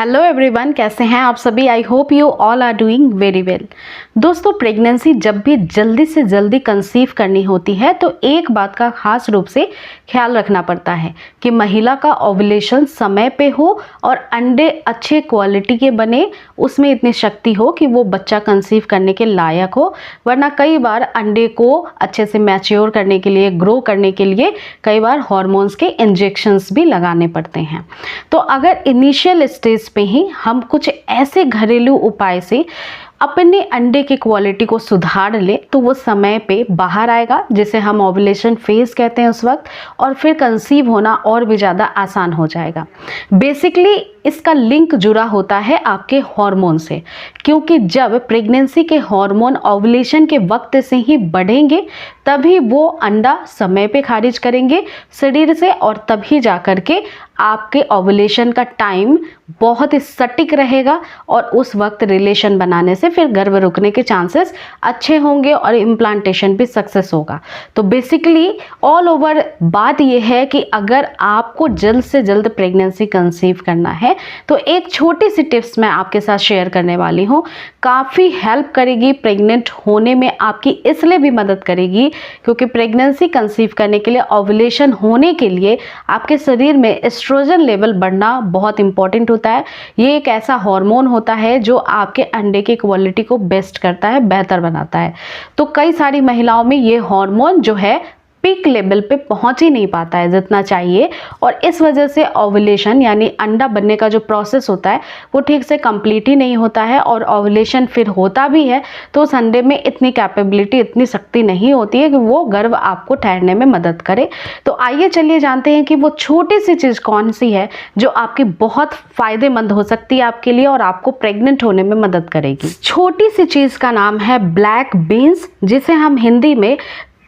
Hello everyone, कैसे हैं आप सभी। I hope you all are doing very well. दोस्तों, प्रेगनेंसी जब भी जल्दी से जल्दी कंसीव करनी होती है तो एक बात का खास रूप से ख्याल रखना पड़ता है कि महिला का ओव्यूलेशन समय पे हो और अंडे अच्छे क्वालिटी के बने, उसमें इतनी शक्ति हो कि वो बच्चा कंसीव करने के लायक हो। वरना कई बार अंडे को अच्छे से मैच्योर करने के लिए, ग्रो करने के लिए कई बार हार्मोन्स के इंजेक्शंस भी लगाने पड़ते हैं। तो अगर इनिशियल स्टेज पे ही हम कुछ ऐसे घरेलू उपाय से अपने अंडे की क्वालिटी को सुधार ले तो वो समय पे बाहर आएगा, जिसे हम ओव्यूलेशन फेज कहते हैं उस वक्त, और फिर कंसीव होना और भी ज़्यादा आसान हो जाएगा। बेसिकली इसका लिंक जुड़ा होता है आपके हार्मोन से, क्योंकि जब प्रेगनेंसी के हार्मोन ओव्यूलेशन के वक्त से ही बढ़ेंगे तभी वो अंडा समय पे खारिज करेंगे शरीर से, और तभी जा कर के आपके ओव्यूलेशन का टाइम बहुत ही सटीक रहेगा और उस वक्त रिलेशन बनाने से फिर गर्भ रुकने के चांसेस अच्छे होंगे और इम्प्लांटेशन भी सक्सेस होगा। तो बेसिकली ऑल ओवर बात यह है कि अगर आपको जल्द से जल्द प्रेगनेंसी कंसीव करना है तो एक छोटी सी टिप्स मैं आपके साथ शेयर करने वाली हूँ। काफ़ी हेल्प करेगी, प्रेग्नेंट होने में आपकी इसलिए भी मदद करेगी क्योंकि प्रेगनेंसी कंसीव करने के लिए, ओव्यूलेशन होने के लिए आपके शरीर में एस्ट्रोजन लेवल बढ़ना बहुत इंपॉर्टेंट होता है। ये एक ऐसा हार्मोन होता है जो आपके अंडे की क्वालिटी को बेस्ट करता है, बेहतर बनाता है। तो कई सारी महिलाओं में ये हार्मोन जो है पीक लेवल पे पहुंच ही नहीं पाता है जितना चाहिए, और इस वजह से ओव्यूलेशन यानी अंडा बनने का जो प्रोसेस होता है वो ठीक से कंप्लीट ही नहीं होता है, और ओव्यूलेशन फिर होता भी है तो उस अंडे में इतनी कैपेबिलिटी, इतनी शक्ति नहीं होती है कि वो गर्भ आपको ठहरने में मदद करे। तो आइए चलिए जानते हैं कि वो छोटी सी चीज़ कौन सी है जो आपकी बहुत फ़ायदेमंद हो सकती है आपके लिए और आपको प्रेग्नेंट होने में मदद करेगी। छोटी सी चीज़ का नाम है ब्लैक बीन्स, जिसे हम हिंदी में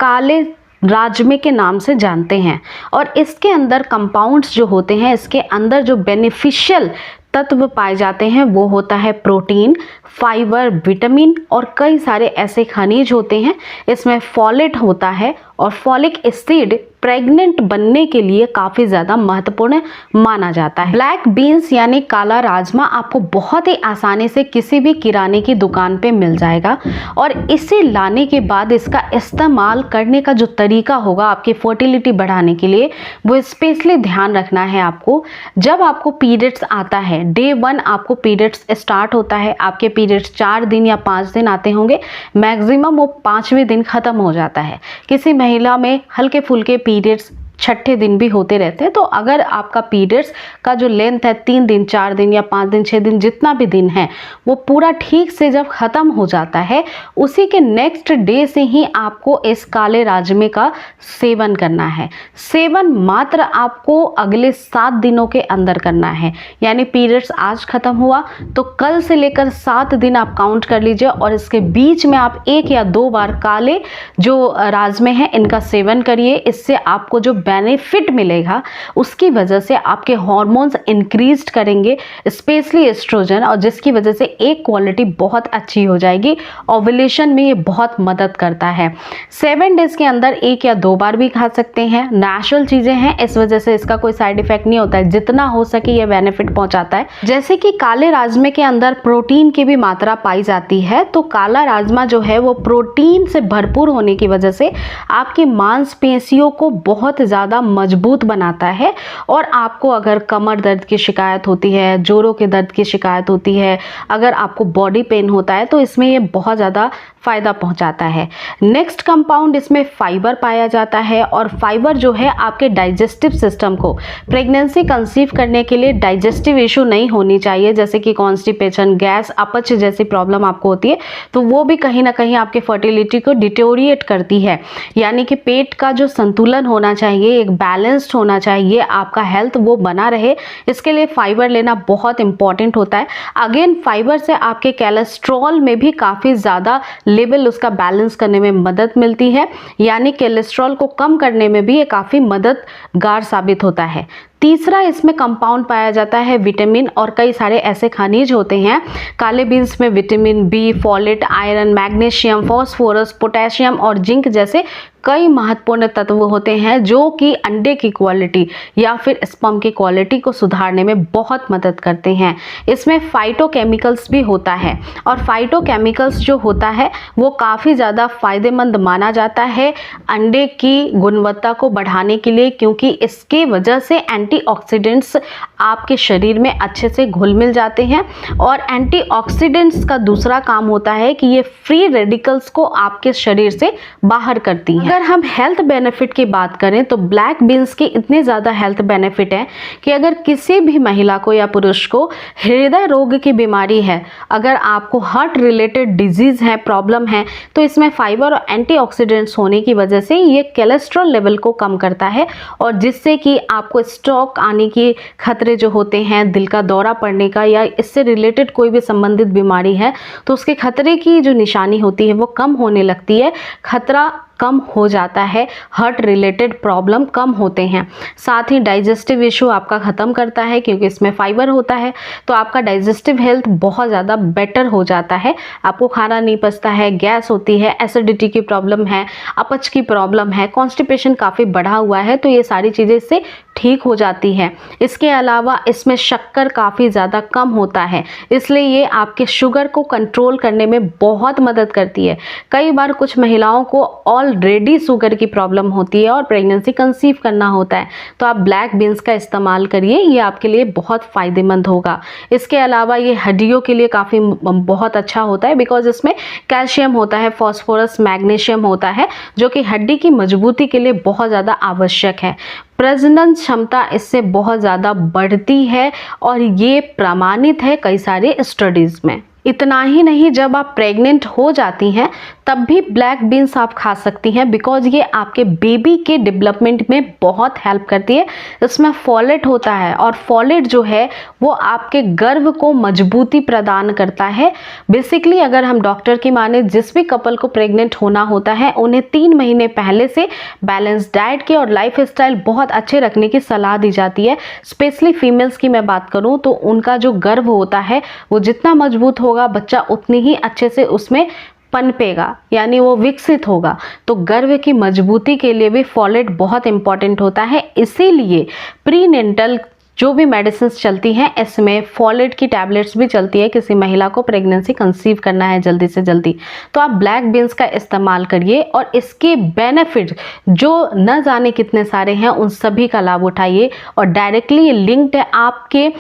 काले राजमे के नाम से जानते हैं। और इसके अंदर कंपाउंड्स जो होते हैं, इसके अंदर जो बेनिफिशियल तत्व पाए जाते हैं वो होता है प्रोटीन, फाइबर, विटामिन और कई सारे ऐसे खनिज होते हैं। इसमें फॉलेट होता है और फॉलिक एसिड प्रेग्नेंट बनने के लिए काफ़ी ज़्यादा महत्वपूर्ण माना जाता है। ब्लैक बीन्स यानी काला राजमा आपको बहुत ही आसानी से किसी भी किराने की दुकान पे मिल जाएगा, और इसे लाने के बाद इसका इस्तेमाल करने का जो तरीका होगा आपकी फर्टिलिटी बढ़ाने के लिए, वो स्पेशली ध्यान रखना है आपको। जब आपको पीरियड्स आता है, डे 1 आपको पीरियड्स स्टार्ट होता है, आपके पीरियड्स 4 दिन या 5 दिन आते होंगे, मैक्सिमम वो 5वें दिन ख़त्म हो जाता है। किसी महिला में हल्के फुल्के पीरियड्स 6ठे दिन भी होते रहते हैं। तो अगर आपका पीरियड्स का जो लेंथ है 3 दिन, 4 दिन या 5 दिन, 6 दिन, जितना भी दिन है, वो पूरा ठीक से जब ख़त्म हो जाता है, उसी के नेक्स्ट डे से ही आपको इस काले राजमे का सेवन करना है। सेवन मात्र आपको अगले 7 दिनों के अंदर करना है। यानी पीरियड्स आज ख़त्म हुआ तो कल से लेकर 7 दिन आप काउंट कर लीजिए, और इसके बीच में आप 1 या 2 बार काले जो राजमे हैं इनका सेवन करिए। इससे आपको जो बेनिफिट मिलेगा उसकी वजह से आपके हार्मोन्स इंक्रीज करेंगे, स्पेशली एस्ट्रोजन, और जिसकी वजह से एक क्वालिटी बहुत अच्छी हो जाएगी। ओव्यूलेशन में ये बहुत मदद करता है। 7 डेज के अंदर 1 या 2 बार भी खा सकते हैं। नेचुरल चीज़ें हैं, इस वजह से इसका कोई साइड इफेक्ट नहीं होता है। जितना हो सके ये बेनिफिट पहुंचाता है। जैसे कि काले राजमे के अंदर प्रोटीन की भी मात्रा पाई जाती है, तो काला राजमा जो है वो प्रोटीन से भरपूर होने की वजह से आपकी मांसपेशियों को बहुत ज़्यादा मजबूत बनाता है। और आपको अगर कमर दर्द की शिकायत होती है, जोड़ों के दर्द की शिकायत होती है, अगर आपको बॉडी पेन होता है, तो इसमें ये बहुत ज़्यादा फ़ायदा पहुंचाता है। नेक्स्ट कंपाउंड इसमें फाइबर पाया जाता है, और फाइबर जो है आपके डाइजेस्टिव सिस्टम को, प्रेगनेंसी कंसीव करने के लिए डाइजेस्टिव इशू नहीं होनी चाहिए, जैसे कि कॉन्स्टिपेशन, गैस, अपच जैसी प्रॉब्लम आपको होती है, तो वो भी कहीं ना कहीं आपके फर्टिलिटी को डिटोरिएट करती है। यानी कि पेट का जो संतुलन होना चाहिए, एक बैलेंस्ड होना चाहिए, आपका हेल्थ वो बना रहे, इसके लिए फाइबर लेना बहुत इंपॉर्टेंट होता है। अगेन फाइबर से आपके कोलेस्ट्रॉल में भी काफ़ी ज़्यादा लेवल उसका बैलेंस करने में मदद मिलती है, यानी कोलेस्ट्रॉल को कम करने में भी ये काफ़ी मददगार साबित होता है। तीसरा इसमें कंपाउंड पाया जाता है विटामिन और कई सारे ऐसे खनिज होते हैं। काले बीन्स में vitamin B, folate, iron, magnesium, phosphorus, potassium और जिंक जैसे कई महत्वपूर्ण तत्व होते हैं जो कि अंडे की क्वालिटी या फिर स्पर्म की क्वालिटी को सुधारने में बहुत मदद करते हैं। इसमें फाइटोकेमिकल्स भी होता है और फाइटोकेमिकल्स जो होता है वो काफ़ी ज़्यादा फायदेमंद माना जाता है अंडे की गुणवत्ता को बढ़ाने के लिए, क्योंकि इसके वजह से एंटीऑक्सीडेंट्स आपके शरीर में अच्छे से घुल मिल जाते हैं। और एंटीऑक्सीडेंट्स का दूसरा काम होता है कि ये फ्री रेडिकल्स को आपके शरीर से बाहर करती हैं। अगर हम हेल्थ बेनिफिट की बात करें तो ब्लैक बीन्स के इतने ज़्यादा हेल्थ बेनिफिट हैं कि अगर किसी भी महिला को या पुरुष को हृदय रोग की बीमारी है, अगर आपको हार्ट रिलेटेड डिजीज है, प्रॉब्लम है, तो इसमें फाइबर और एंटीऑक्सीडेंट्स होने की वजह से ये कोलेस्ट्रॉल लेवल को कम करता है और जिससे कि आपको स्ट्रोक आने के खतरे जो होते हैं, दिल का दौरा पड़ने का या इससे रिलेटेड कोई भी संबंधित बीमारी है तो उसके खतरे की जो निशानी होती है वो कम होने लगती है, खतरा कम हो जाता है, हार्ट रिलेटेड प्रॉब्लम कम होते हैं। साथ ही डाइजेस्टिव इशू आपका ख़त्म करता है क्योंकि इसमें फाइबर होता है, तो आपका डाइजेस्टिव हेल्थ बहुत ज़्यादा बेटर हो जाता है। आपको खाना नहीं पचता है, गैस होती है, एसिडिटी की प्रॉब्लम है, अपच की प्रॉब्लम है, कॉन्स्टिपेशन काफ़ी बढ़ा हुआ है, तो ये सारी चीज़ें इससे ठीक हो जाती है। इसके अलावा इसमें शक्कर काफ़ी ज़्यादा कम होता है, इसलिए ये आपके शुगर को कंट्रोल करने में बहुत मदद करती है। कई बार कुछ महिलाओं को ऑलरेडी शुगर की प्रॉब्लम होती है और प्रेगनेंसी कंसीव करना होता है, तो आप ब्लैक बीन्स का इस्तेमाल करिए, ये आपके लिए बहुत फ़ायदेमंद होगा। इसके अलावा ये हड्डियों के लिए काफ़ी बहुत अच्छा होता है बिकॉज इसमें कैल्शियम होता है, फास्फोरस, मैग्नीशियम होता है जो कि हड्डी की मजबूती के लिए बहुत ज़्यादा आवश्यक है। प्रजनन क्षमता इससे बहुत ज़्यादा बढ़ती है और ये प्रमाणित है कई सारे स्टडीज़ में। इतना ही नहीं, जब आप प्रेग्नेंट हो जाती हैं तब भी ब्लैक बीन्स आप खा सकती हैं बिकॉज ये आपके बेबी के डेवलपमेंट में बहुत हेल्प करती है। इसमें फोलेट होता है और फोलेट जो है वो आपके गर्भ को मजबूती प्रदान करता है। बेसिकली अगर हम डॉक्टर की माने, जिस भी कपल को प्रेग्नेंट होना होता है उन्हें 3 महीने पहले से बैलेंस डाइट की और लाइफ स्टाइल बहुत अच्छे रखने की सलाह दी जाती है। स्पेशली फीमेल्स की मैं बात करूँ तो उनका जो गर्भ होता है वो जितना मजबूत होगा, बच्चा उतनी ही अच्छे से उसमें पनपेगा, यानी वो विकसित होगा। तो गर्भ की मजबूती के लिए भी फोलेट बहुत इंपॉर्टेंट होता है। इसीलिए प्रीनेंटल जो भी मेडिसिन चलती हैं इसमें फोलेट की टैबलेट्स भी चलती है किसी महिला को प्रेगनेंसी कंसीव करना है जल्दी से जल्दी, तो आप ब्लैक बीन्स का इस्तेमाल करिए और इसके बेनिफिट जो न जाने कितने सारे हैं उन सभी का लाभ उठाइए और डायरेक्टली लिंक्ड है आपके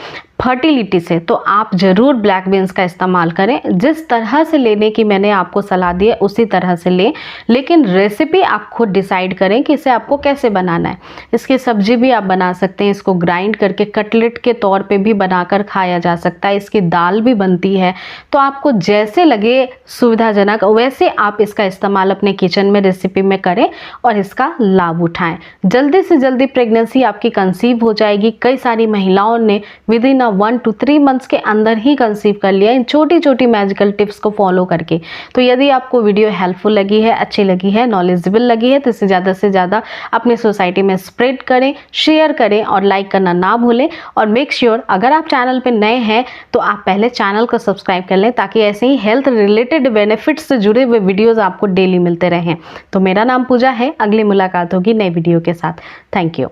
फर्टिलिटी से, तो आप ज़रूर ब्लैक बीन्स का इस्तेमाल करें। जिस तरह से लेने की मैंने आपको सलाह दी है उसी तरह से लें, लेकिन रेसिपी आप खुद डिसाइड करें कि इसे आपको कैसे बनाना है। इसकी सब्जी भी आप बना सकते हैं, इसको ग्राइंड करके कटलेट के तौर पे भी बनाकर खाया जा सकता है, इसकी दाल भी बनती है। तो आपको जैसे लगे सुविधाजनक वैसे आप इसका इस्तेमाल अपने किचन में रेसिपी में करें और इसका लाभ उठाएं। जल्दी से जल्दी प्रेगनेंसी आपकी कंसीव हो जाएगी। कई सारी महिलाओं ने विद इन 1 to 3 मंथ्स के अंदर ही कंसीव कर लिया इन छोटी छोटी मैजिकल टिप्स को फॉलो करके। तो यदि आपको वीडियो हेल्पफुल लगी है, अच्छी लगी है, नॉलेजेबल लगी है तो इसे ज़्यादा से ज़्यादा अपनी सोसाइटी में स्प्रेड करें, शेयर करें और लाइक करना ना भूलें। और मेक श्योर अगर आप चैनल पे नए हैं तो आप पहले चैनल को सब्सक्राइब कर लें ताकि ऐसे ही हेल्थ रिलेटेड बेनिफिट्स से जुड़े हुए वीडियोज़ आपको डेली मिलते रहें। तो मेरा नाम पूजा है, अगली मुलाकात होगी नई वीडियो के साथ। Thank you.